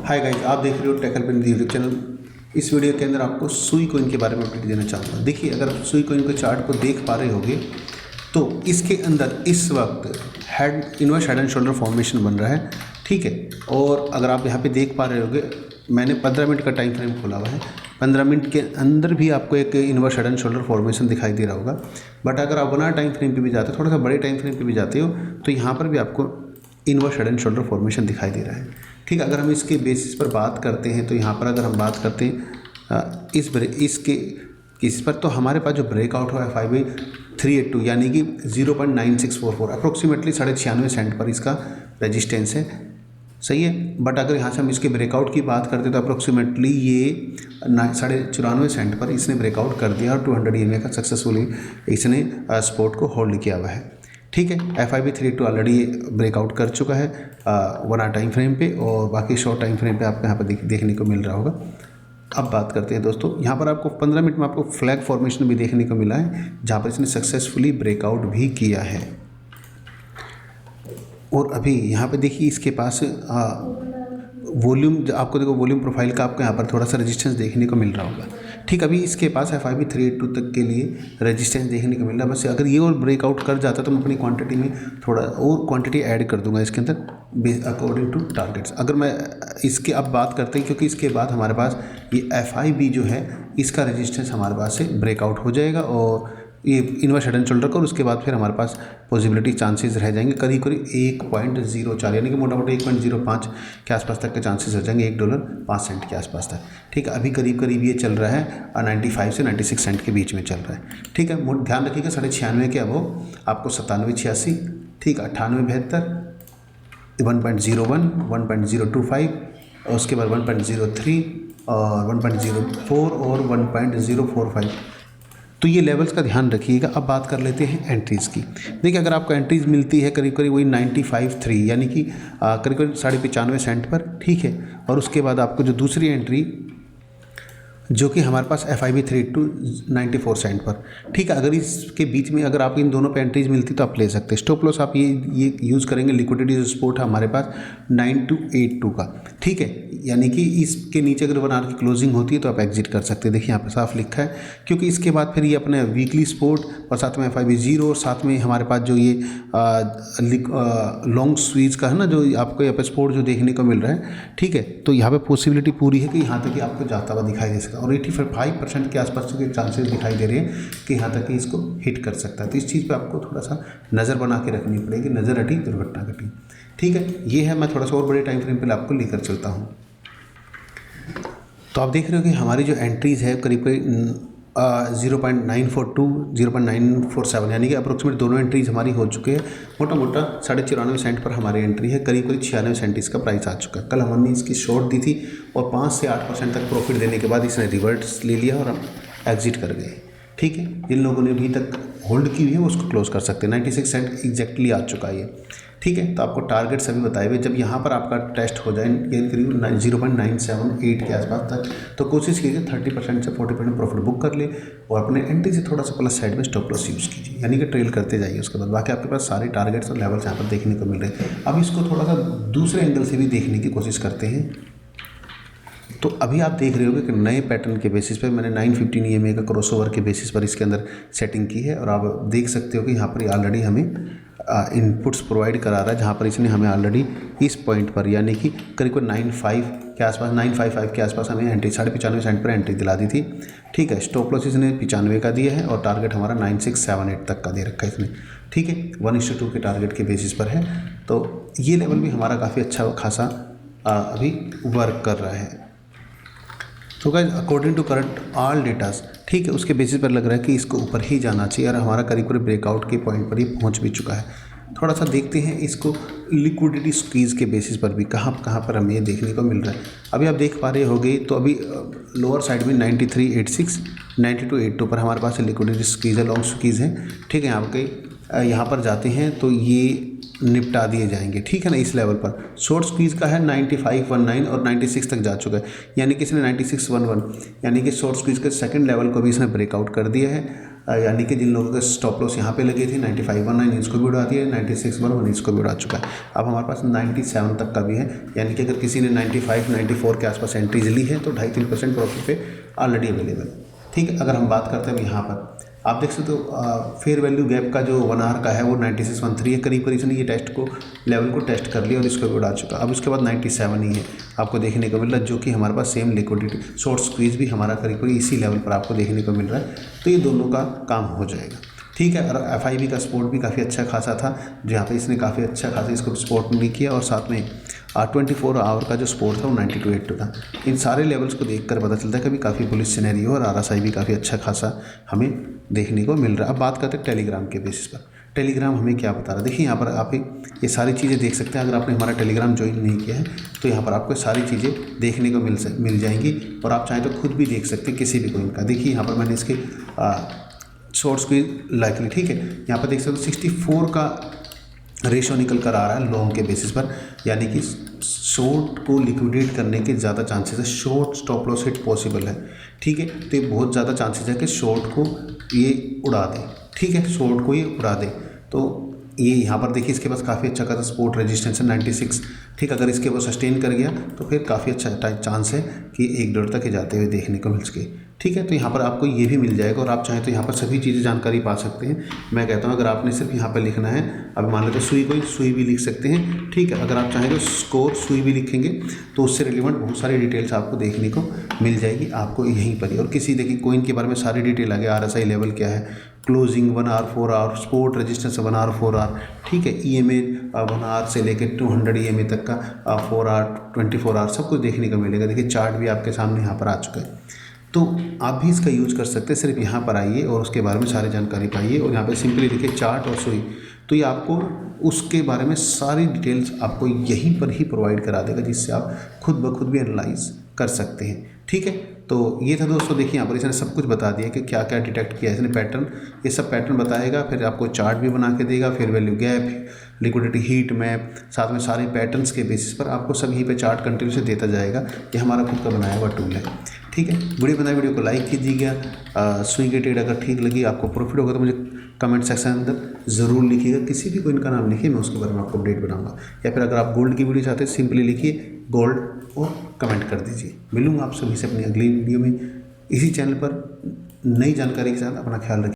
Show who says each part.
Speaker 1: Hi guys, आप देख रहे हो tech help in YouTube channel. इस वीडियो के अंदर आपको सुई कॉइन के बारे में अपडेट देना चाहूँगा। देखिए, अगर आप सुई कॉइन के चार्ट को देख पा रहे होगे तो इसके अंदर इस वक्त inverse head and shoulder formation बन रहा है, ठीक है। और अगर आप यहाँ पे देख पा रहे होगे, मैंने 15 मिनट का टाइम फ्रेम खोला हुआ है। 15 मिनट के अंदर भी आपको एक inverse head and shoulder formation दिखाई दे रहा होगा। बट अगर आप 1 आवर टाइम फ्रेम पे भी जाते हो, थोड़ा सा बड़े टाइम फ्रेम पे भी जाते हो, तो यहाँ पर भी आपको inverse head and shoulder formation दिखाई दे रहा है, ठीक है। अगर हम इसके बेसिस पर बात करते हैं तो यहाँ पर अगर हम बात करते हैं इस पर, तो हमारे पास जो ब्रेकआउट हुआ है 5/382 यानी कि 0.9644 अप्रोक्सीमेटली 96.5 सेंट पर इसका रेजिस्टेंस है, सही है। बट अगर यहाँ से हम इसके ब्रेकआउट की बात करते हैं तो अप्रोक्सीमेटली ये 94.5 सेंट पर इसने ब्रेकआउट कर दिया और 200 EMA का सक्सेसफुली इसने सपोर्ट को होल्ड किया हुआ है, ठीक है। FIB382 ऑलरेडी ब्रेकआउट कर चुका है 1 आवर टाइम फ्रेम पे, और बाकी शॉर्ट टाइम फ्रेम पे आपको यहाँ पर देखने को मिल रहा होगा। अब बात करते हैं दोस्तों, यहाँ पर आपको 15 मिनट में आपको फ्लैग फॉर्मेशन भी देखने को मिला है, जहाँ पर इसने सक्सेसफुली ब्रेकआउट भी किया है। और अभी यहाँ पे देखिए इसके पास वॉल्यूम, आपको देखो वॉल्यूम प्रोफाइल का आपको यहाँ पर थोड़ा सा रेजिस्टेंस देखने को मिल रहा होगा, ठीक। अभी इसके पास FIB382 तक के लिए रेजिस्टेंस देखने को मिल रहा है। बस अगर ये और ब्रेकआउट कर जाता तो मैं अपनी क्वांटिटी में थोड़ा और क्वांटिटी ऐड कर दूंगा इसके अंदर अकॉर्डिंग टू टारगेट्स। अगर मैं इसकी अब बात करते हैं, क्योंकि इसके बाद हमारे पास ये FIB जो है इसका रेजिस्टेंस हमारे पास से ब्रेकआउट हो जाएगा और ये इनवर्स हेड एंड शोल्डर का, और उसके बाद फिर हमारे पास पॉसिबिलिटी चांसेस रह जाएंगे करीब 1.04 यानी कि मोटा मोटा 1.05 के आसपास तक के चांसेस रह जाएंगे, $1.05 के आसपास तक, ठीक है। अभी करीब ये चल रहा है 95 से 96 सेंट के बीच में चल रहा है, ठीक है। ध्यान रखिएगा 96.5 के अबव आपको 97.86, ठीक, 98.72, 1.01, 1.025 और उसके बाद 1.03 और 1.04 और 1.045, तो ये लेवल्स का ध्यान रखिएगा। अब बात कर लेते हैं एंट्रीज़ की। देखिए, अगर आपको एंट्रीज़ मिलती है करीब वही 95.3 यानी कि करीब 95.5 सेंट पर, ठीक है। और उसके बाद आपको जो दूसरी एंट्री जो कि हमारे पास FIB382 94 सेंट पर, ठीक है। अगर इसके बीच में अगर आप इन दोनों पे एंट्रीज मिलती तो आप ले सकते हैं। स्टॉप लॉस आप ये यूज़ करेंगे, लिक्विडिटी जो सपोर्ट है हमारे पास 9282 का, ठीक है। यानी कि इसके नीचे अगर 1 आवर की क्लोजिंग होती है तो आप एग्जिट कर सकते हैं। देखिए यहाँ पर साफ लिखा है, क्योंकि इसके बाद फिर ये अपने वीकली सपोर्ट और साथ में FIB0 और साथ में हमारे पास जो ये लॉन्ग स्वीज का है ना, जो आपको यहाँ पर सपोर्ट जो देखने को मिल रहा है, ठीक है। तो यहाँ पे पॉसिबिलिटी पूरी है कि यहाँ तक आपको जाता हुआ दिखाई दे सकता है, और 85% के आसपास के चांसेस दिखाई दे रहे हैं कि यहाँ तक कि इसको हिट कर सकता है। तो इस चीज़ पे आपको थोड़ा सा नज़र बना के रखनी पड़ेगी, नज़र हटी दुर्घटना घटी, ठीक है। ये है, मैं थोड़ा सा और बड़े टाइम फ्रेम पे आपको लेकर चलता हूँ। तो आप देख रहे हो कि हमारी जो एंट्रीज़ है करीब 0.942, 0.947 यानी कि अप्रोक्सीमेट दोनों एंट्रीज हमारी हो चुके हैं। मोटा 94.5 सेंट पर हमारी एंट्री है, करीब 96 सेंट इसका प्राइस आ चुका है। कल हमने इसकी शॉर्ट दी थी और 5 से 8% तक प्रॉफिट देने के बाद इसने रिवर्स ले लिया और हम एग्जिट कर गए, ठीक है। जिन लोगों ने अभी तक होल्ड की हुई है वो उसको क्लोज कर सकते हैं। 96 सेंट एग्जैक्टली आ चुका है ये, ठीक है। तो आपको टारगेट सभी बताए हुए, जब यहाँ पर आपका टेस्ट हो जाए करीब 0.978 के आसपास तक, तो कोशिश कीजिए 30% से 40% प्रॉफिट बुक कर ले और अपने एंट्री से थोड़ा सा प्लस साइड में स्टॉप लॉस यूज़ कीजिए, यानी कि ट्रेल करते जाइए। उसके बाद बाकी आपके पास सारे टारगेट्स और लेवल्स यहाँ पर देखने को मिल रहे हैं। अब इसको थोड़ा सा दूसरे एंगल से भी देखने की कोशिश करते हैं। तो अभी आप देख रहे होगे कि नए पैटर्न के बेसिस पे मैंने 915 EMA का क्रॉसओवर के बेसिस पर इसके अंदर सेटिंग की है, और आप देख सकते हो कि यहाँ पर ऑलरेडी हमें इनपुट्स प्रोवाइड करा रहा है, जहाँ पर इसने हमें ऑलरेडी इस पॉइंट पर यानी कि करीब 95 के आसपास, 955 के आसपास हमें एंट्री 95 सेंट पर एंट्री दिला दी थी, ठीक है। स्टॉप लॉस इसने 95 का दिया है और टारगेट हमारा 9678 तक का दे रखा है इसने, ठीक है। 1:2 के टारगेट के बेसिस पर है, तो ये लेवल भी हमारा काफ़ी अच्छा खासा अभी वर्क कर रहा है। तो guys, according to current all datas, ठीक है, उसके बेसिस पर लग रहा है कि इसको ऊपर ही जाना चाहिए, और हमारा करीब ब्रेकआउट के पॉइंट पर ही पहुंच भी चुका है। थोड़ा सा देखते हैं इसको लिक्विडिटी स्क्वीज़ के बेसिस पर भी कहाँ पर हमें ये देखने को मिल रहा है। अभी आप देख पा रहे होगे, तो अभी लोअर साइड में 93.86, 92.82 पर हमारे पास लिक्विडिटी स्क्वीज़ है, लॉन्ग स्क्वीज़ है, ठीक है। यहाँ पर जाते हैं तो ये निपटा दिए जाएंगे, ठीक है ना। इस लेवल पर शॉर्ट स्क्वीज़ का है 9519 और 96 तक जा चुका है, यानी कि इसने 9611 यानी कि शॉर्ट स्क्वीज़ के सेकंड लेवल को भी इसने ब्रेकआउट कर दिया है। यानी कि जिन लोगों के स्टॉप लॉस यहाँ पे लगे थे 9519 इसको भी उड़ा दिया, 9611 इसको भी उड़ा चुका है। अब हमारे पास 97 तक का भी है, यानी कि अगर किसी ने 95 94 के आसपास एंट्रीज ली है तो 2.5-3% प्रॉफिट पे ऑलरेडी अवेलेबल। ठीक है, अगर हम बात करते हैं यहाँ पर आप देख सकते हो फेयर वैल्यू गैप का जो 1 आवर का है वो 9613 है करीब इसने ये टेस्ट को लेवल को टेस्ट कर लिया और इसको भी उड़ा चुका। अब उसके बाद 97 ही है आपको देखने को मिल रहा है, जो कि हमारे पास सेम लिक्विडिटी शॉर्ट स्क्वीज भी हमारा करीब इसी लेवल पर आपको देखने को मिल रहा है। तो ये दोनों का काम हो जाएगा। ठीक है, और FIB का सपोर्ट भी काफ़ी अच्छा खासा था, जहाँ पे इसने काफ़ी अच्छा खासा इसको सपोर्ट नहीं किया, और साथ में 24 आवर का जो सपोर्ट था वो 9282 था। इन सारे लेवल्स को देखकर पता चलता है कि अभी काफ़ी बुलिश सिनेरियो और RSI भी काफ़ी अच्छा खासा हमें देखने को मिल रहा है। अब बात करते हैं टेलीग्राम के बेसिस पर। टेलीग्राम हमें क्या बता रहा है, देखिए यहाँ पर आप ये सारी चीज़ें देख सकते हैं। अगर आपने हमारा टेलीग्राम ज्वाइन नहीं किया है तो यहाँ पर आपको सारी चीज़ें देखने को मिल जाएंगी, और आप चाहें तो खुद भी देख सकते हैं किसी भी कोइन का। देखिए यहाँ पर मैंने इसके शॉर्ट्स की लाइकली, ठीक है, यहाँ पर देख सकते हो 64 का रेशो निकल कर आ रहा है लॉन्ग के बेसिस पर, यानी कि शॉर्ट को लिक्विडेट करने के ज़्यादा चांसेस है, short stop loss hit possible है। ठीक है, तो ये बहुत ज़्यादा चांसेस है कि शॉर्ट को ये उड़ा दे। ठीक है, शॉर्ट को ये उड़ा दे। तो ये यहाँ पर देखिए इसके पास काफ़ी अच्छा खासा सपोर्ट रेजिस्टेंस है 96। ठीक, अगर इसके वो सस्टेन कर गया तो फिर काफ़ी अच्छा चांस है कि $1 तक ही जाते हुए देखने को मिल सके। ठीक है, तो यहाँ पर आपको ये भी मिल जाएगा, और आप चाहें तो यहाँ पर सभी चीज़ें जानकारी पा सकते हैं। मैं कहता हूँ अगर आपने सिर्फ यहाँ पर लिखना है, अब मान लेते सुई कोई सुई भी लिख सकते हैं। ठीक है, अगर आप चाहें तो स्कोर सुई भी लिखेंगे तो उससे रिलेवेंट बहुत सारी डिटेल्स आपको देखने को मिल जाएगी आपको यहीं पर ही। और किसी देखिए कोइन के बारे में सारी डिटेल आ गया, RSI लेवल क्या है, closing 1 hour 4 hour, support resistance 1 hour 4 hour. ठीक है, EMA 1 आवर से लेकर 200 EMA तक का 4 आवर 24 आवर सब कुछ देखने को मिलेगा। देखिए चार्ट भी आपके सामने यहाँ पर आ चुका है, तो आप भी इसका यूज कर सकते हैं। सिर्फ यहाँ पर आइए और उसके बारे में सारी जानकारी पाइए, और यहाँ पे सिंपली लिखिए चार्ट और सुई, तो ये आपको उसके बारे में सारी डिटेल्स आपको यहीं पर ही प्रोवाइड करा देगा, जिससे आप खुद ब खुद भी एनालाइज कर सकते हैं। ठीक है, तो ये था दोस्तों, देखिए यहाँ पर इसने सब कुछ बता दिया कि क्या क्या डिटेक्ट किया है इसने, पैटर्न, ये सब पैटर्न बताएगा, फिर आपको चार्ट भी बना के देगा, फिर value gap, liquidity heat map, साथ में सारे पैटर्न्स के बेसिस पर आपको सब यहीं पे चार्ट कंटिन्यू से देता जाएगा। ये हमारा खुद का बनाया हुआ टूल है। ठीक है, वीडियो को लाइक कीजिएगा। स्विंग के ट्रेड अगर ठीक लगी, आपको प्रॉफिट होगा तो मुझे कमेंट सेक्शन में अंदर ज़रूर लिखिएगा, किसी भी कोइन का नाम लिखिए, मैं उसके बारे में आपको अपडेट बनाऊंगा। या फिर अगर आप गोल्ड की वीडियो चाहते हैं सिंपली लिखिए गोल्ड और कमेंट कर दीजिए। मिलूंगा आप सभी से अपनी अगली वीडियो में इसी चैनल पर नई जानकारी के साथ। अपना ख्याल रखिए।